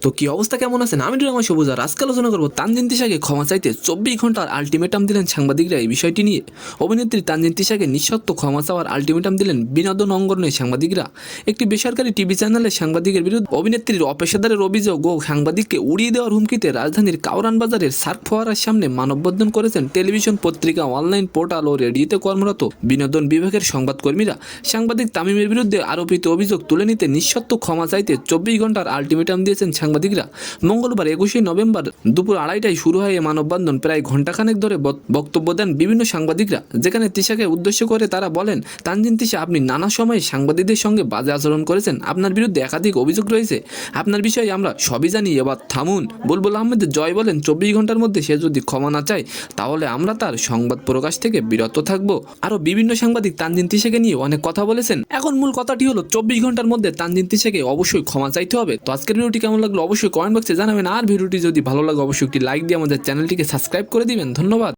তো কি অবস্থা, কেমন আছেন? আমি ড্রামা সবুজ, আর আজকে আলোচনা করবো তানজিন তিশাকে ক্ষমা চাইতে 24 ঘন্টার আলটিমেটাম দিলেন সাংবাদিকরা এই বিষয়টি নিয়ে। অভিনেত্রী তানজিন তিশাকে নিঃশর্ত ক্ষমা চাওয়ার আলটিমেটাম দিলেন বিনোদন অঙ্গনে সাংবাদিকরা। একটি বেসরকারি টিভি চ্যানেলে সাংবাদিকের বিরুদ্ধে অভিনেত্রীর অপেশাদারের অভিযোগ ও সাংবাদিককে উড়িয়ে দেওয়ার হুমকিতে রাজধানীর কাউরান বাজারের সার্ক ফোয়ারার সামনে মানববন্ধন করেছেন টেলিভিশন, পত্রিকা, অনলাইন পোর্টাল ও রেডিওতে কর্মরত বিনোদন বিভাগের সংবাদকর্মীরা। সাংবাদিক তামিমের বিরুদ্ধে আরোপিত অভিযোগ তুলে নিতে নিঃশর্ত ক্ষমা চাইতে 24 ঘন্টার আলটিমেটাম দিয়েছেন সাংবাদিকরা। মঙ্গলবার 21 নভেম্বর দুপুর 2:30টায় শুরু হয় এই মানববন্ধন। প্রায় ঘণ্টাখানেক ধরে বক্তব্য দেন বিভিন্ন সাংবাদিকরা, যেখানে তিশাকে উদ্দেশ্য করে তারা বলেন, তানজিন তিশা, আপনি নানা সময়ে সাংবাদিকদের সঙ্গে বাজে আচরণ করেছেন, আপনার বিরুদ্ধে একাধিক অভিযোগ রয়েছে, আপনার বিষয়ে আমরা সবই জানি, এবার থামুন। বুলবুল আহমেদ জয় বলেন, 24 ঘন্টার মধ্যে সে যদি ক্ষমা না চায় তাহলে আমরা তার সংবাদ প্রকাশ থেকে বিরত থাকবো। আরও বিভিন্ন সাংবাদিক তানজিন তিশাকে নিয়ে অনেক কথা বলেছেন। এখন মূল কথাটি হলো 24 ঘন্টার মধ্যে তানজিন তিশাকে অবশ্যই ক্ষমা চাইতে হবে। তো আজকের ভিডিওটি কেমন লাগলো অবশ্যই কমেন্ট বক্সে জানাবেন, আর ভিডিওটি যদি ভালো লাগে অবশ্যই একটি লাইক দিয়ে আমাদের চ্যানেলটিকে সাবস্ক্রাইব করে দিবেন। ধন্যবাদ।